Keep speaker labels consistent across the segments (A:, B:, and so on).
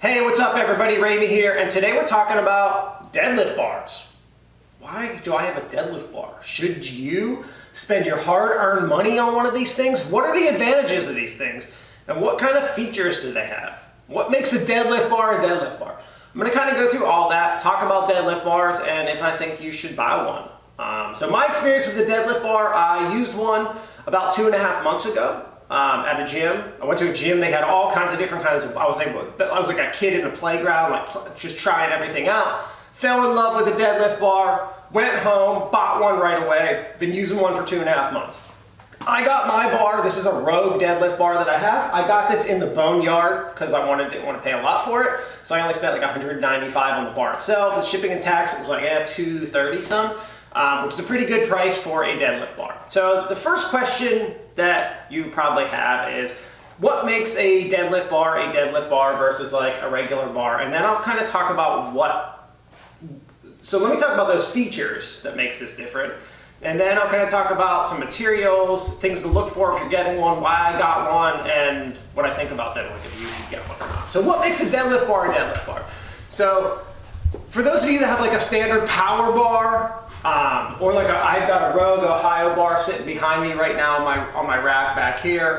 A: Hey, what's up everybody? Ramey here, and today we're talking about deadlift bars. Why do I have a deadlift bar? Should you spend your hard-earned money on one of these things? What are the advantages of these things? And what kind of features do they have? What makes a deadlift bar a deadlift bar? I'm going to kind of go through all that, talk about deadlift bars, and if I think you should buy one. So my experience with the deadlift bar, I used one about 2.5 months ago. At a gym. I went to a gym, they had all kinds of different kinds of, I was like a kid in a playground, like just trying everything out. Fell in love with the deadlift bar, went home, bought one right away, been using one for 2.5 months. I got my bar, this is a Rogue deadlift bar that I have. I got this in the Boneyard because I didn't want to pay a lot for it. So I only spent like $195 on the bar itself. The shipping and tax, it was like $230 some. Which is a pretty good price for a deadlift bar. So the first question that you probably have is, what makes a deadlift bar versus like a regular bar? And then I'll kind of talk about so let me talk about those features that makes this different. And then I'll kind of talk about some materials, things to look for if you're getting one, why I got one, and what I think about them, like if you should get one or not. So what makes a deadlift bar a deadlift bar? So for those of you that have like a standard power bar, or like I've got a Rogue Ohio bar sitting behind me right now on my rack back here.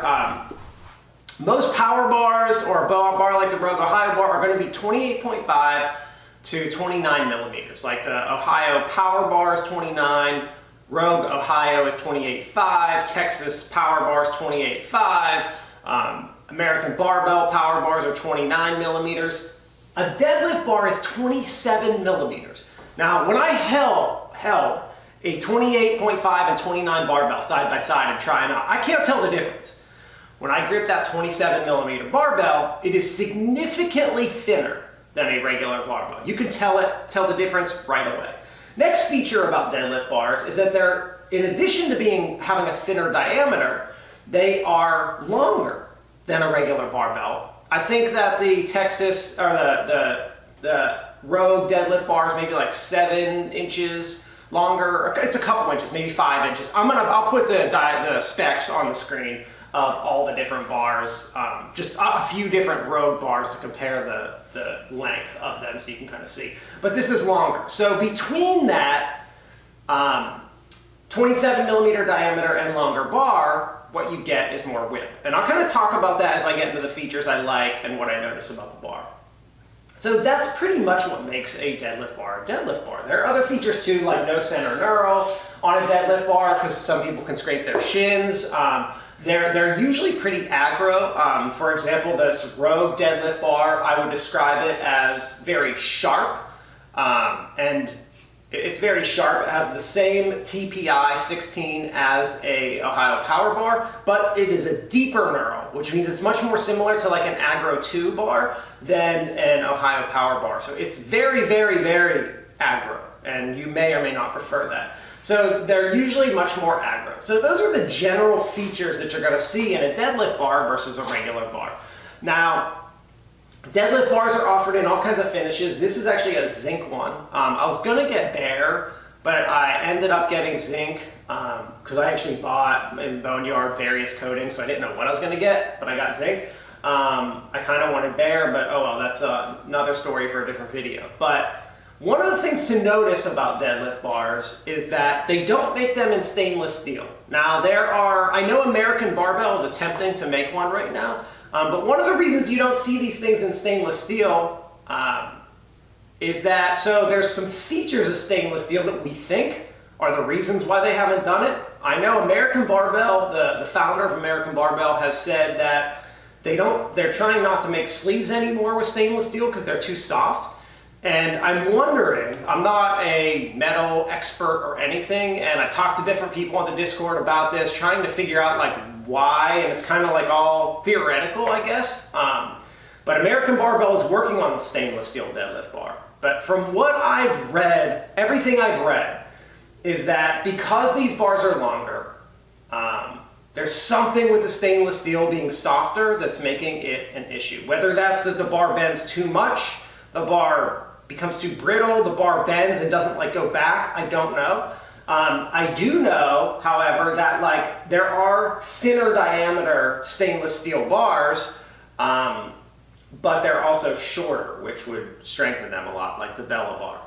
A: Most power bars or a bar like the Rogue Ohio bar are going to be 28.5 to 29 millimeters. Like the Ohio Power Bar is 29, Rogue Ohio is 28.5, Texas Power Bar is 28.5, American Barbell Power Bars are 29 millimeters. A deadlift bar is 27 millimeters. Now, when I held a 28.5 and 29 barbell side by side and try them out, I can't tell the difference. When I grip that 27 millimeter barbell, it is significantly thinner than a regular barbell. You can tell the difference right away. Next feature about deadlift bars is that they're, in addition to having a thinner diameter, they are longer than a regular barbell. I think that the Texas, or the Rogue deadlift bar is maybe like 7 inches longer. It's a couple inches, maybe 5 inches. I'll put the specs on the screen of all the different bars, just a few different Rogue bars to compare the length of them so you can kind of see. But this is longer. So between that 27 millimeter diameter and longer bar, what you get is more width. And I'll kind of talk about that as I get into the features I like and what I notice about the bar. So that's pretty much what makes a deadlift bar a deadlift bar. There are other features too, like no center knurl on a deadlift bar, because some people can scrape their shins. They're usually pretty aggro. For example, this Rogue deadlift bar, I would describe it as very sharp. And it's very sharp. It has the same TPI 16 as a Ohio Power Bar, but it is a deeper knurl, which means it's much more similar to like an Aggro 2 bar than an Ohio Power Bar. So it's very, very, very aggro, and you may or may not prefer that. So they're usually much more aggro. So those are the general features that you're going to see in a deadlift bar versus a regular bar. Now, deadlift bars are offered in all kinds of finishes. This is actually a zinc one. I was gonna get bare, but I ended up getting zinc because I actually bought in Boneyard various coatings, so I didn't know what I was gonna get, but I got zinc. I kind of wanted bare, but oh well, that's another story for a different video. But one of the things to notice about deadlift bars is that they don't make them in stainless steel. Now I know American Barbell is attempting to make one right now. But one of the reasons you don't see these things in stainless steel is that, so there's some features of stainless steel that we think are the reasons why they haven't done it. I know American Barbell, the founder of American Barbell, has said that they're trying not to make sleeves anymore with stainless steel because they're too soft. And I'm wondering, I'm not a metal expert or anything, and I talked to different people on the Discord about this, trying to figure out like why, and it's kind of like all theoretical, I guess. But American Barbell is working on the stainless steel deadlift bar. But from what I've read, everything I've read, is that because these bars are longer, there's something with the stainless steel being softer that's making it an issue. Whether that's that the bar bends too much, the bar becomes too brittle, the bar bends and doesn't like go back, I don't know. I do know, however, that like there are thinner diameter stainless steel bars but they're also shorter, which would strengthen them a lot, like the Bella bar.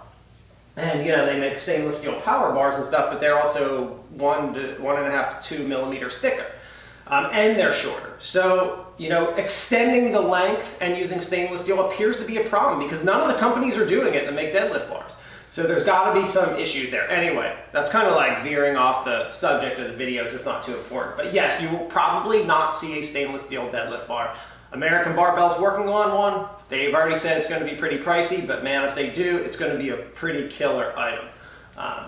A: And they make stainless steel power bars and stuff, but they're also 1.5 to 2 millimeters thicker. And they're shorter. So, extending the length and using stainless steel appears to be a problem because none of the companies are doing it that make deadlift bars. So there's got to be some issues there. Anyway, that's kind of like veering off the subject of the video because it's not too important. But yes, you will probably not see a stainless steel deadlift bar. American Barbell's working on one. They've already said it's going to be pretty pricey, but man, if they do, it's going to be a pretty killer item.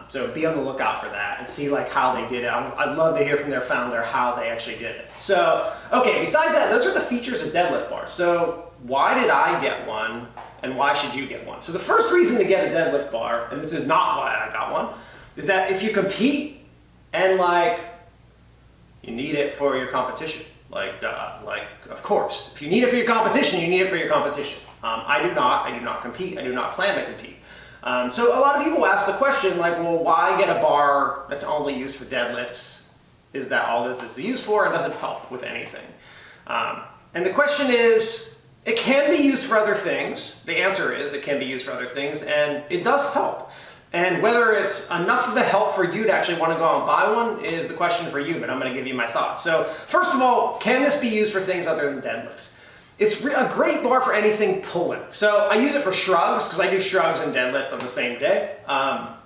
A: So be on the lookout for that and see how they did it. I'd love to hear from their founder how they actually did it. So, okay, besides that, those are the features of deadlift bars. So why did I get one and why should you get one? So the first reason to get a deadlift bar, and this is not why I got one, is that if you compete and you need it for your competition, of course, if you need it for your competition, you need it for your competition. I do not compete, I do not plan to compete. So a lot of people ask the question well, why get a bar that's only used for deadlifts? Is that all that this is used for and doesn't help with anything? And the question is, it can be used for other things. The answer is it can be used for other things and it does help. And whether it's enough of a help for you to actually want to go out and buy one is the question for you, but I'm going to give you my thoughts. So first of all, can this be used for things other than deadlifts? It's a great bar for anything pulling. So I use it for shrugs because I do shrugs and deadlift on the same day. I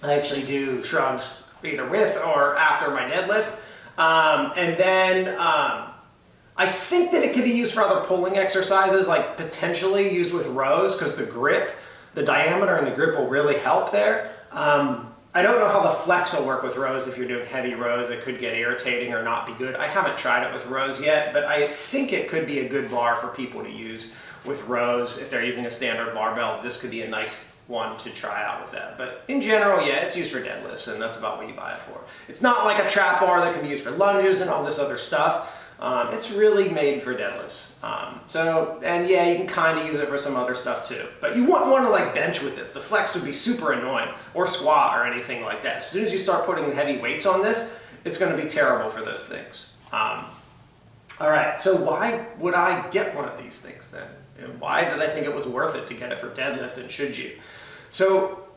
A: actually do shrugs either with or after my deadlift. And then I think that it could be used for other pulling exercises, potentially used with rows because the diameter and the grip will really help there. I don't know how the flex will work with rows if you're doing heavy rows. It could get irritating or not be good. I haven't tried it with rows yet, but I think it could be a good bar for people to use with rows. If they're using a standard barbell, this could be a nice one to try out with that. But in general, yeah, it's used for deadlifts, and that's about what you buy it for. It's not like a trap bar that can be used for lunges and all this other stuff. It's really made for deadlifts. And yeah, you can kind of use it for some other stuff too. But you wouldn't want to bench with this. The flex would be super annoying, or squat or anything like that. As soon as you start putting heavy weights on this, it's going to be terrible for those things. All right, so why would I get one of these things then? And why did I think it was worth it to get it for deadlift, and should you? So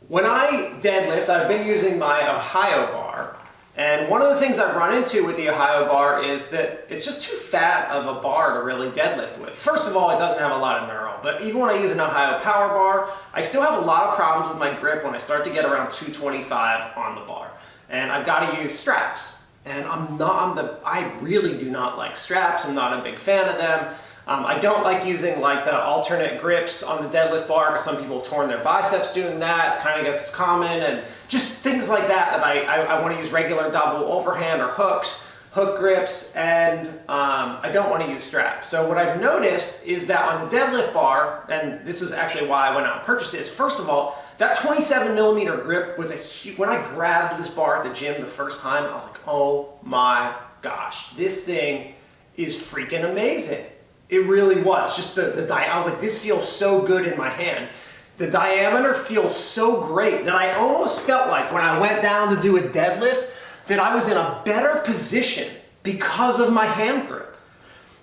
A: when I deadlift, I've been using my Ohio bar. And one of the things I've run into with the Ohio bar is that it's just too fat of a bar to really deadlift with. First of all, it doesn't have a lot of knurl, but even when I use an Ohio power bar, I still have a lot of problems with my grip when I start to get around 225 on the bar. And I've got to use straps. And I really do not like straps. I'm not a big fan of them. I don't like using the alternate grips on the deadlift bar because some people have torn their biceps doing that. It kind of gets common, and just things like that I want to use regular double overhand or hook grips, and I don't want to use straps. So what I've noticed is that on the deadlift bar, and this is actually why I went out and purchased it, is first of all, that 27 millimeter grip was when I grabbed this bar at the gym the first time, I was like, oh my gosh, this thing is freaking amazing. It really was. Just I was like, this feels so good in my hand. The diameter feels so great that I almost felt like when I went down to do a deadlift that I was in a better position because of my hand grip.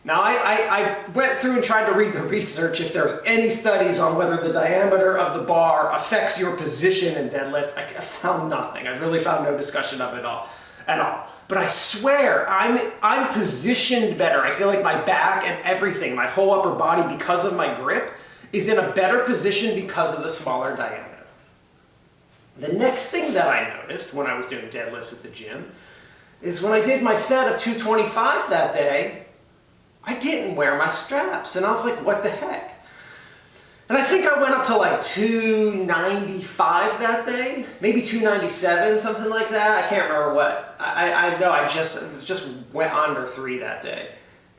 A: Now, I went through and tried to read the research if there's any studies on whether the diameter of the bar affects your position in deadlift. I found nothing. I really found no discussion of it at all. But I swear, I'm positioned better. I feel like my back and everything, my whole upper body, because of my grip, is in a better position because of the smaller diameter. The next thing that I noticed when I was doing deadlifts at the gym is when I did my set of 225 that day, I didn't wear my straps. And I was like, what the heck? And I think I went up to 295 that day, maybe 297, something like that. I can't remember what. I know I just went under 3 that day.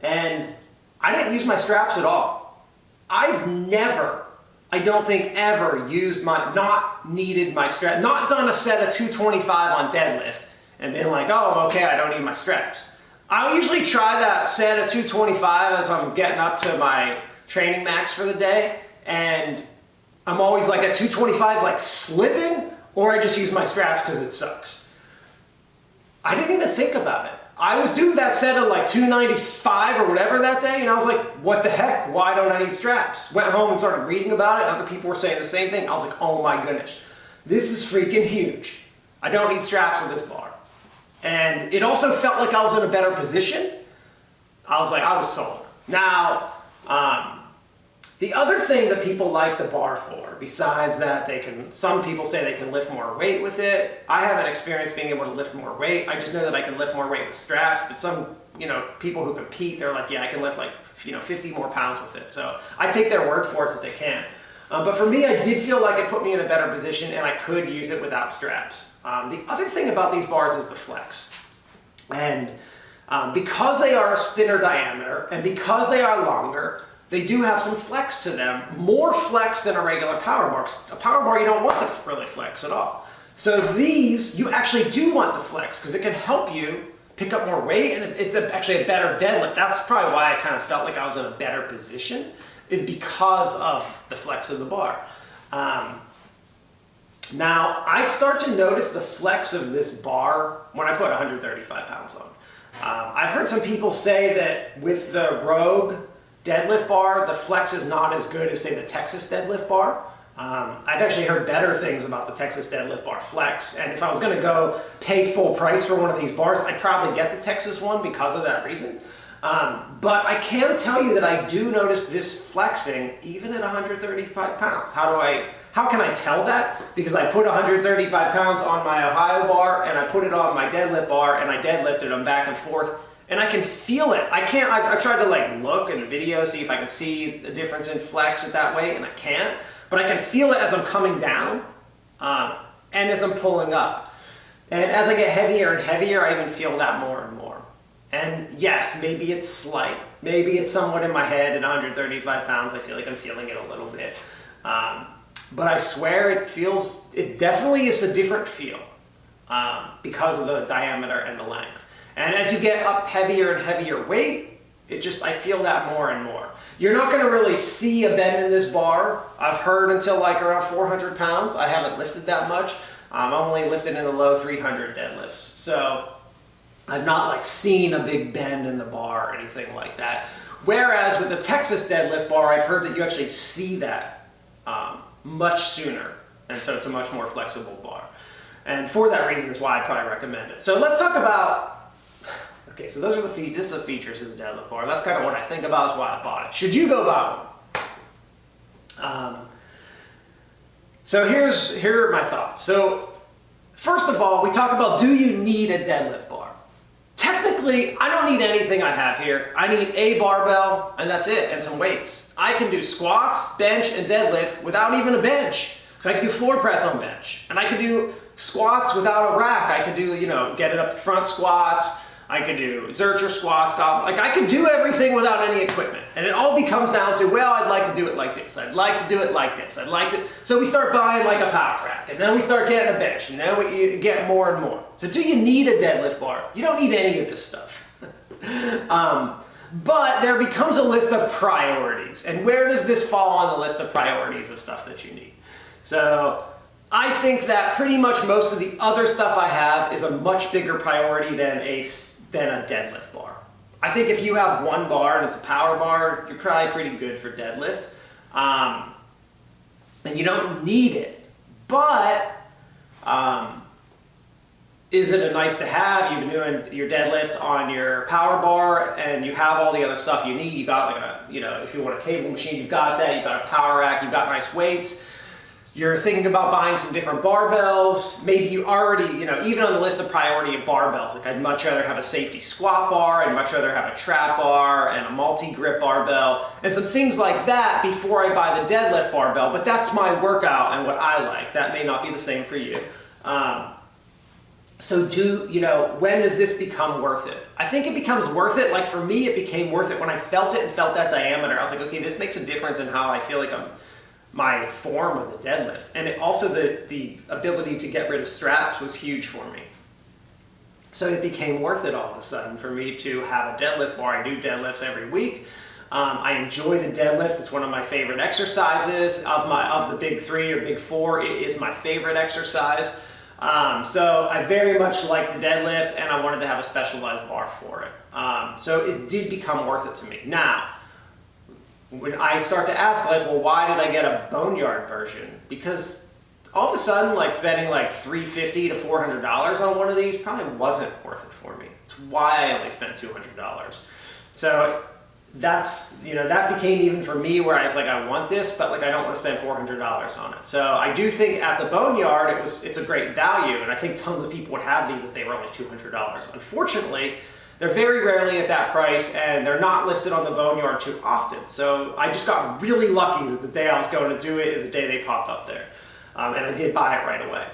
A: And I didn't use my straps at all. I've never, I don't think ever not needed my strap, not done a set of 225 on deadlift and been like, oh, I'm okay, I don't need my straps. I usually try that set of 225 as I'm getting up to my training max for the day. And I'm always at 225 slipping, or I just use my straps because it sucks. I didn't even think about it. I was doing that set of like 295 or whatever that day, and I was like, what the heck? Why don't I need straps? Went home and started reading about it, and other people were saying the same thing. I was like, oh my goodness, this is freaking huge. I don't need straps with this bar. And it also felt like I was in a better position. I was sold. Now, the other thing that people like the bar for, besides that some people say they can lift more weight with it. I haven't experienced being able to lift more weight. I just know that I can lift more weight with straps, but some, people who compete, they're like, yeah, I can lift like, 50 more pounds with it. So I take their word for it that they can. But for me, I did feel like it put me in a better position and I could use it without straps. The other thing about these bars is the flex. And because they are a thinner diameter and because they are longer, they do have some flex to them, more flex than a regular power bar. A power bar, you don't want to really flex at all. So these, you actually do want to flex because it can help you pick up more weight, and it's actually a better deadlift. That's probably why I kind of felt like I was in a better position, is because of the flex of the bar. Now, I start to notice the flex of this bar when I put 135 pounds on. I've heard some people say that with the Rogue deadlift bar, the flex is not as good as, say, the Texas deadlift bar. I've actually heard better things about the Texas deadlift bar flex, and if I was going to go pay full price for one of these bars, I'd probably get the Texas one because of that reason. But I can tell you that I do notice this flexing even at 135 pounds. How can I tell that? Because I put 135 pounds on my Ohio bar and I put it on my deadlift bar and I deadlifted them back and forth. And I can feel it. I've tried to like look in the video, see if I can see the difference in flex at that weight, and I can't. But I can feel it as I'm coming down and as I'm pulling up. And as I get heavier and heavier, I even feel that more and more. And yes, maybe it's slight. Maybe it's somewhat in my head at 135 pounds. I feel like I'm feeling it a little bit. But I swear it definitely is a different feel because of the diameter and the length. And as you get up heavier and heavier weight, I feel that more and more. You're not going to really see a bend in this bar. I've heard until like around 400 pounds. I haven't lifted that much. I'm only lifted in the low 300 deadlifts. So I've not like seen a big bend in the bar or anything like that. Whereas with the Texas deadlift bar, I've heard that you actually see that much sooner. And so it's a much more flexible bar. And for that reason is why I probably recommend it. So let's talk about, okay, so those are the features of the deadlift bar. That's kind of what I think about is why I bought it. Should you go buy one? So here are my thoughts. So first of all, we talk about, do you need a deadlift bar? Technically, I don't need anything I have here. I need a barbell and that's it, and some weights. I can do squats, bench, and deadlift without even a bench. So I can do floor press on bench. And I can do squats without a rack. I can do, get it up to front squats. I could do Zercher squats, I could do everything without any equipment. And it all becomes down to, well, I'd like to do it like this. I'd like to do it like this. So we start buying like a power rack, and then we start getting a bench, and then we get more and more. So do you need a deadlift bar? You don't need any of this stuff. But there becomes a list of priorities. And where does this fall on the list of priorities of stuff that you need? So I think that pretty much most of the other stuff I have is a much bigger priority than a deadlift bar. I think if you have one bar and it's a power bar, you're probably pretty good for deadlift. And you don't need it. But is it a nice to have? You've been doing your deadlift on your power bar and you have all the other stuff you need. You got like if you want a cable machine, you've got that. You've got a power rack, you've got nice weights. You're thinking about buying some different barbells. Maybe you already, even on the list of priority of barbells, like I'd much rather have a safety squat bar, I'd much rather have a trap bar and a multi-grip barbell and some things like that before I buy the deadlift barbell, but that's my workout and what I like. That may not be the same for you. So when does this become worth it? I think it becomes worth it. Like for me, it became worth it when I felt it and felt that diameter. I was like, okay, this makes a difference in how I feel like my form of the deadlift. And it also the ability to get rid of straps was huge for me. So it became worth it all of a sudden for me to have a deadlift bar. I do deadlifts every week. I enjoy the deadlift. It's one of my favorite exercises of the big three or big four. It is my favorite exercise. So I very much like the deadlift, and I wanted to have a specialized bar for it. So it did become worth it to me. Now, when I start to ask, like, well, why did I get a boneyard version? Because all of a sudden, like, spending like $350 to $400 on one of these probably wasn't worth it for me. It's why I only spent $200. So that's, that became even for me where I was like, I want this, but like, I don't want to spend $400 on it. So I do think at the boneyard, it's a great value. And I think tons of people would have these if they were only $200. Unfortunately, they're very rarely at that price, and they're not listed on the boneyard too often. So I just got really lucky that the day I was going to do it is the day they popped up there. And I did buy it right away.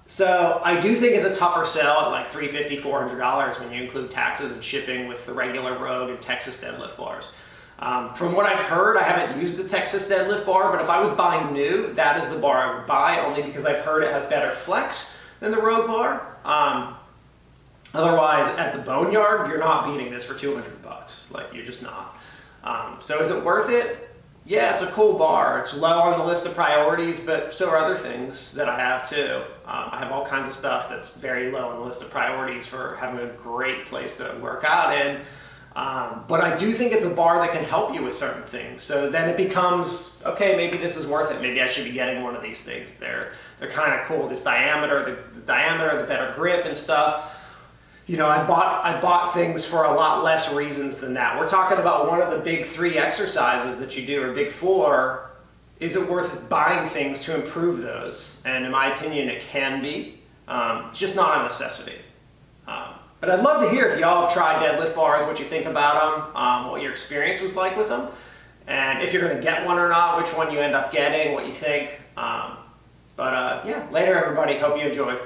A: So I do think it's a tougher sell at like $350, $400 when you include taxes and shipping with the regular Rogue and Texas deadlift bars. From what I've heard, I haven't used the Texas deadlift bar, but if I was buying new, that is the bar I would buy, only because I've heard it has better flex than the Rogue bar. Otherwise, at the boneyard, you're not beating this for $200. Like, you're just not. So is it worth it? Yeah, it's a cool bar. It's low on the list of priorities, but so are other things that I have too. I have all kinds of stuff that's very low on the list of priorities for having a great place to work out in. But I do think it's a bar that can help you with certain things. So then it becomes, okay, maybe this is worth it. Maybe I should be getting one of these things. They're kind of cool. This diameter, the diameter, the better grip and stuff. I bought things for a lot less reasons than that. We're talking about one of the big 3 exercises that you do, or big 4. Is it worth buying things to improve those? And in my opinion, it can be. It's just not a necessity. But I'd love to hear if y'all have tried deadlift bars, what you think about them, what your experience was like with them, and if you're going to get one or not, which one you end up getting, what you think. Yeah, later everybody. Hope you enjoy.